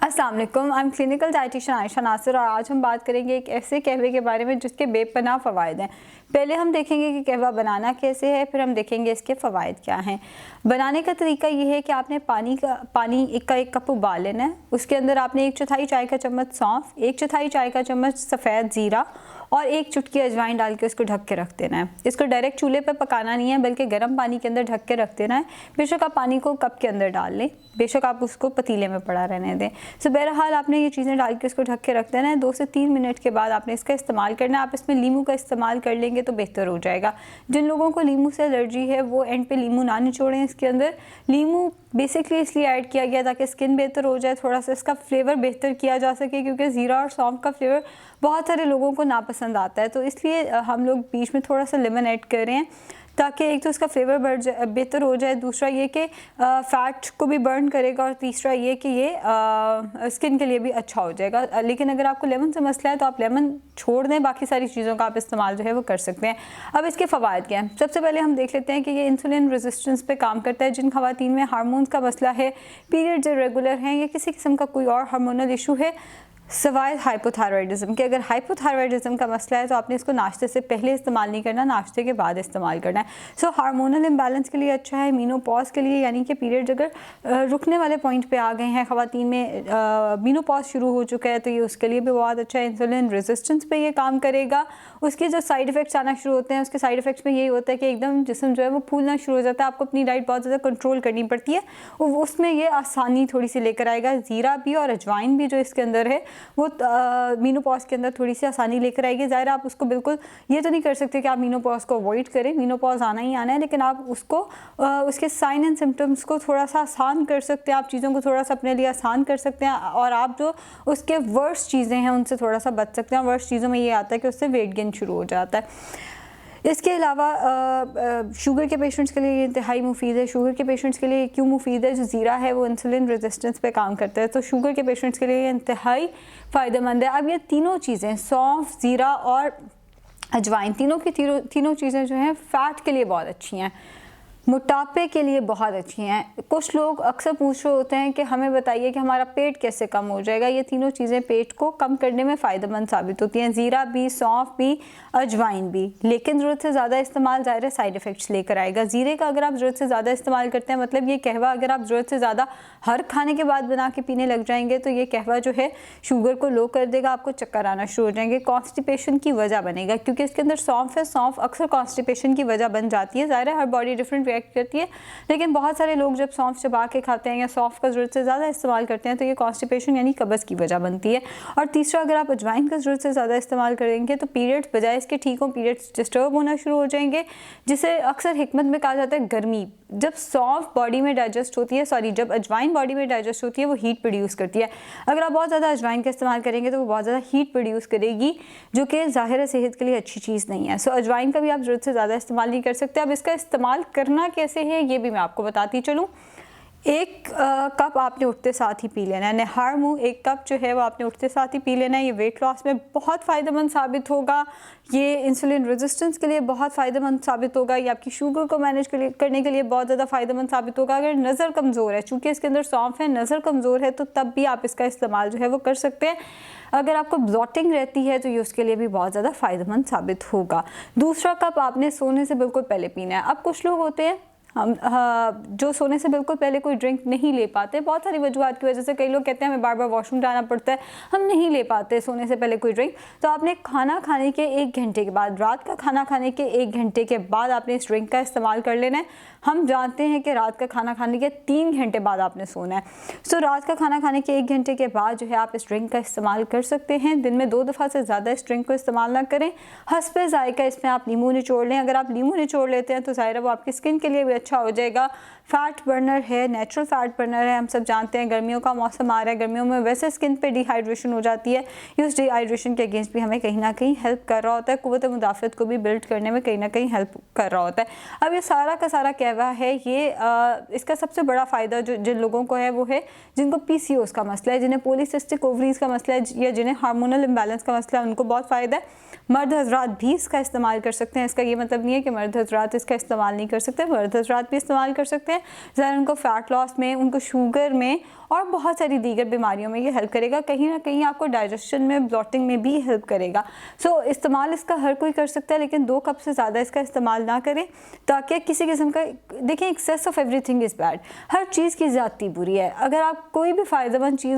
अस्सलाम वालेकुम, I am clinical dietitian Ayesha Nasir और आज हम बात करेंगे एक ऐसे कहवे के बारे में जिसके बेपनाह फ़वाइद हैं। पहले हम देखेंगे कि कहवा बनाना कैसे है, फिर हम देखेंगे इसके फ़वाइद क्या हैं। बनाने का तरीका ये है कि आपने पानी एक कप उबाल लेना है। उसके अंदर आपने 1/4 चाय का चम्मच सौंफ, 1/4 चाय का चम्मच सफ़ेद ज़ीरा और 1 चुटकी अजवाइन डाल के उसको ढक के रख देना है। इसको डायरेक्ट चूल्हे पर पकाना नहीं है बल्कि गर्म पानी के अंदर ढक के रख देना है। बेशक आप पानी को कप के अंदर डाल लें, बेशक आप उसको पतीले में पड़ा रहने दें। सो बहरहाल आपने ये चीज़ें डाल के उसको ढक के रख देना है। 2 से 3 मिनट के बाद आपने इसका इस्तेमाल करना है। आप इसमें लीमू का इस्तेमाल कर लेंगे तो बेहतर हो जाएगा। जिन लोगों को लीमू से एलर्जी है वो एंड पे लीमू ना निचोड़ें। इसके अंदर लीमू बेसिकली इसलिए ऐड किया गया ताकि स्किन बेहतर हो जाए, थोड़ा सा इसका फ्लेवर बेहतर किया जा सके, क्योंकि ज़ीरा और सौंफ का फ्लेवर बहुत सारे लोगों को नापसंद आता है। तो इसलिए हम लोग बीच में थोड़ा सा लेमन ऐड कर रहे हैं ताकि एक तो इसका फ्लेवर बेहतर हो जाए, दूसरा ये कि फ़ैट को भी बर्न करेगा और तीसरा ये कि ये स्किन के लिए भी अच्छा हो जाएगा। लेकिन अगर आपको लेमन से मसला है तो आप लेमन छोड़ दें, बाकी सारी चीज़ों का आप इस्तेमाल जो है वो कर सकते हैं। अब इसके फ़वाइद क्या हैं? सबसे पहले हम देख लेते हैं कि ये इंसुलिन रेजिस्टेंस पे काम करता है। जिन ख़वातीन में हार्मोन्स का मसला है, पीरियड्स इरेगुलर हैं या किसी किस्म का कोई और हार्मोनल इशू है सवाए हाइपोथायरॉयडिज्म के, अगर हाइपोथायरॉयडिज्म का मसला है तो आपने इसको नाश्ते से पहले इस्तेमाल नहीं करना, नाश्ते के बाद इस्तेमाल करना है। सो हार्मोनल इम्बैलेंस के लिए अच्छा है, मीनोपॉज के लिए यानी कि पीरियड्स अगर रुकने वाले पॉइंट पे आ गए हैं, ख़वातीन में मीनोपॉज शुरू हो चुका है तो ये उसके लिए भी बहुत अच्छा है। इंसुलिन रेजिस्टेंस पे ये काम करेगा। उसके जो साइड इफ़ेक्ट्स आना शुरू होते हैं, उसके साइड इफ़ेक्ट्स में यही होता है कि एकदम जिस्म जो है वो फूलना शुरू हो जाता है। आपको अपनी डाइट बहुत ज़्यादा कंट्रोल करनी पड़ती है, उसमें ये आसानी थोड़ी सी लेकर आएगा। ज़ीरा भी और अजवाइन भी जो इसके अंदर है वो मीनोपॉज के अंदर थोड़ी सी आसानी लेकर आएगी। ज़ाहिर आप उसको बिल्कुल ये तो नहीं कर सकते कि आप मीनोपॉज को अवॉइड करें, मीनोपॉज आना ही आना है, लेकिन आप उसको उसके साइन एंड सिम्टम्स को थोड़ा सा आसान कर सकते हैं, आप चीज़ों को थोड़ा सा अपने लिए आसान कर सकते हैं और आप जो उसके वर्स्ट चीज़ें हैं उनसे थोड़ा सा बच सकते हैं। वर्स्ट चीज़ों में ये आता है कि उससे वेट गेन शुरू हो जाता है। इसके अलावा शुगर के पेशेंट्स के लिए ये इंतहाई मुफीद है। शुगर के पेशेंट्स के लिए क्यों मुफीद है? जो ज़ीरा है वो इंसुलिन रेजिस्टेंस पे काम करता है, तो शुगर के पेशेंट्स के लिए ये इंतहाई फ़ायदेमंद है। अब ये तीनों चीज़ें सौंफ, ज़ीरा और अजवाइन, तीनों चीज़ें जो हैं फ़ैट के लिए बहुत अच्छी हैं, मोटापे के लिए बहुत अच्छी हैं। कुछ लोग अक्सर पूछ रहे होते हैं कि हमें बताइए कि हमारा पेट कैसे कम हो जाएगा। ये तीनों चीज़ें पेट को कम करने में फ़ायदेमंद साबित होती हैं, ज़ीरा भी, सौंफ भी, अजवाइन भी। लेकिन ज़रूरत से ज़्यादा इस्तेमाल ज़ाहिर साइड इफ़ेक्ट्स लेकर आएगा। ज़ीरे का अगर आप ज़रूरत से ज़्यादा इस्तेमाल करते हैं, मतलब ये कहवा अगर आप ज़रूरत से ज़्यादा हर खाने के बाद बना के पीने लग जाएंगे तो ये कहवा जो है शुगर को लो कर देगा, आपको चक्कर आना शुरू हो जाएंगे, कॉन्स्टिपेशन की वजह बनेगा, क्योंकि इसके अंदर सौंफ है। सौंफ अक्सर कॉन्स्टिपेशन की वजह बन जाती है। ज़ाहिर है हर बॉडी डिफरेंट करती है, लेकिन बहुत सारे लोग जब सौंफ चबा के खाते हैं या सौंफ का ज़रूरत से ज़्यादा इस्तेमाल करते हैं तो ये कॉन्स्टिपेशन यानी कब्ज़ की वजह बनती है। और तीसरा, अगर आप अजवाइन का ज़रूरत से ज़्यादा इस्तेमाल करेंगे तो पीरियड्स बजाय इसके ठीक हो, पीरियड्स डिस्टर्ब होना शुरू हो जाएंगे, जिसे अक्सर हिकमत में कहा जाता है गर्मी। जब सौंफ बॉडी में डाइजेस्ट होती है, जब अजवाइन बॉडी में डाइजेस्ट होती है वो हीट प्रोड्यूस करती है। अगर आप बहुत ज़्यादा अजवाइन का इस्तेमाल करेंगे तो वो बहुत ज़्यादा हीट प्रोड्यूस करेगी, जो कि ज़ाहिर सेहत के लिए अच्छी चीज़ नहीं है। सो अजवाइन का भी आप ज़रूरत से ज़्यादा इस्तेमाल नहीं कर सकते। अब इसका इस्तेमाल करना कैसे है ये भी मैं आपको बताती चलूँ। 1 कप आपने उठते साथ ही पी लेना है, निहार मुँह 1 कप जो है वो आपने उठते साथ ही पी लेना है। ये वेट लॉस में बहुत फ़ायदेमंद साबित होगा, ये इंसुलिन रेजिस्टेंस के लिए बहुत फ़ायदेमंद साबित होगा, ये आपकी शुगर को मैनेज करने के लिए बहुत ज़्यादा फ़ायदेमंद साबित होगा। अगर नज़र कमज़ोर है, चूँकि इसके अंदर सौंफ है, नज़र कमज़ोर है, तो तब भी आप इसका इस्तेमाल जो है वो कर सकते हैं। अगर आपको ब्लॉटिंग रहती है तो ये उसके लिए भी बहुत ज़्यादा फ़ायदेमंद साबित होगा। दूसरा कप आपने सोने से बिल्कुल पहले पीना है। अब कुछ लोग होते हैं हम जो सोने से बिल्कुल पहले कोई ड्रिंक नहीं ले पाते, बहुत सारी वजूहत की वजह से। कई लोग कहते हैं हमें बार बार वॉशरूम जाना पड़ता है, हम नहीं ले पाते सोने से पहले कोई ड्रिंक। तो आपने खाना खाने के 1 घंटे के बाद, रात का खाना खाने के 1 घंटे के बाद आपने इस ड्रिंक का इस्तेमाल कर लेना है। हम जानते हैं कि रात का खाना खाने के 3 घंटे बाद आपने सोना है। सो रात का खाना खाने के 1 घंटे के बाद जो है आप इस ड्रिंक का इस्तेमाल कर सकते हैं। दिन में 2 दफ़ा से ज़्यादा इस ड्रिंक को इस्तेमाल ना करें। हस्बे ज़ायका इसमें आप नींबू निचोड़ लें। अगर आप नींबू निचोड़ लेते हैं तो ज़ाहिर है वो आपकी स्किन के लिए भी अच्छा हो जाएगा। फ़ैट बर्नर है, नेचुरल फ़ैट बर्नर है। हम सब जानते हैं गर्मियों का मौसम आ रहा है, गर्मियों में वैसे स्किन पे डिहाइड्रेशन हो जाती है। ये उस डिहाइड्रेशन के अगेंस्ट भी हमें कहीं ना कहीं हेल्प कर रहा होता है, क़ुव्वत मुदाफ़अत को भी बिल्ड करने में कहीं ना कहीं हेल्प कर रहा होता है। अब ये सारा का सारा कहवा है, ये इसका सबसे बड़ा फ़ायदा जो जिन लोगों को है वो है जिनको PCOS का मसला है, जिन्हें पॉलीसिस्टिक ओवरीज़ का मसला है या जिन्हें हार्मोनल इम्बैलेंस का मसला है, उनको बहुत फ़ायदा है। मर्द हजरात भी इसका इस्तेमाल कर सकते हैं। इसका ये मतलब नहीं है कि मर्द हजरात इसका इस्तेमाल नहीं कर सकते, मर्द हजरात भी इस्तेमाल कर सकते हैं। है, ज़रा उनको फ़ैट लॉस में, उनको शुगर में और बहुत सारी दीगर बीमारियों में ये हेल्प करेगा। कहीं ना कहीं आपको डाइजेशन में, ब्लॉटिंग में भी हेल्प करेगा। सो इस्तेमाल इसका हर कोई कर सकता है, लेकिन 2 कप से ज़्यादा इसका इस्तेमाल ना करें, ताकि किसी किस्म का, देखिए excess of everything is bad, हर चीज़ की ज़्यादती बुरी है। अगर आप कोई भी फ़ायदेमंद चीज़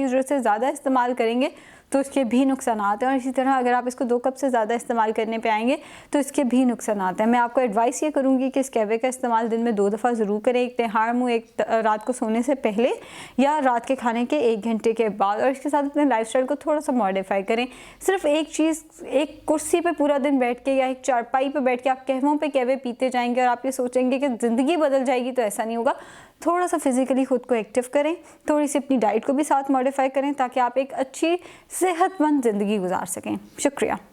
ज़रूरत से ज़्यादा इस्तेमाल करेंगे तो इसके भी नुकसान हैं, और इसी तरह अगर आप इसको 2 कप से ज़्यादा इस्तेमाल करने पे आएंगे तो इसके भी नुकसान हैं। मैं आपको एडवाइस ये करूँगी कि इस कहवे का इस्तेमाल दिन में 2 दफ़ा ज़रूर करें, एक तिहाड़ मुँह, एक रात को सोने से पहले या रात के खाने के 1 घंटे के बाद, और इसके साथ अपने लाइफस्टाइल को थोड़ा सा मॉडिफाई करें। सिर्फ एक चीज़, एक कुर्सी पर पूरा दिन बैठ के या एक चारपाई पर बैठ के आप कहवों पर कहवे पीते जाएंगे और आप ये सोचेंगे कि ज़िंदगी बदल जाएगी, तो ऐसा नहीं होगा। थोड़ा सा फिज़िकली खुद को एक्टिव करें, थोड़ी सी अपनी डाइट को भी साथ मॉडिफाई करें, ताकि आप एक अच्छी सेहतमंद ज़िंदगी गुजार सकें। शुक्रिया।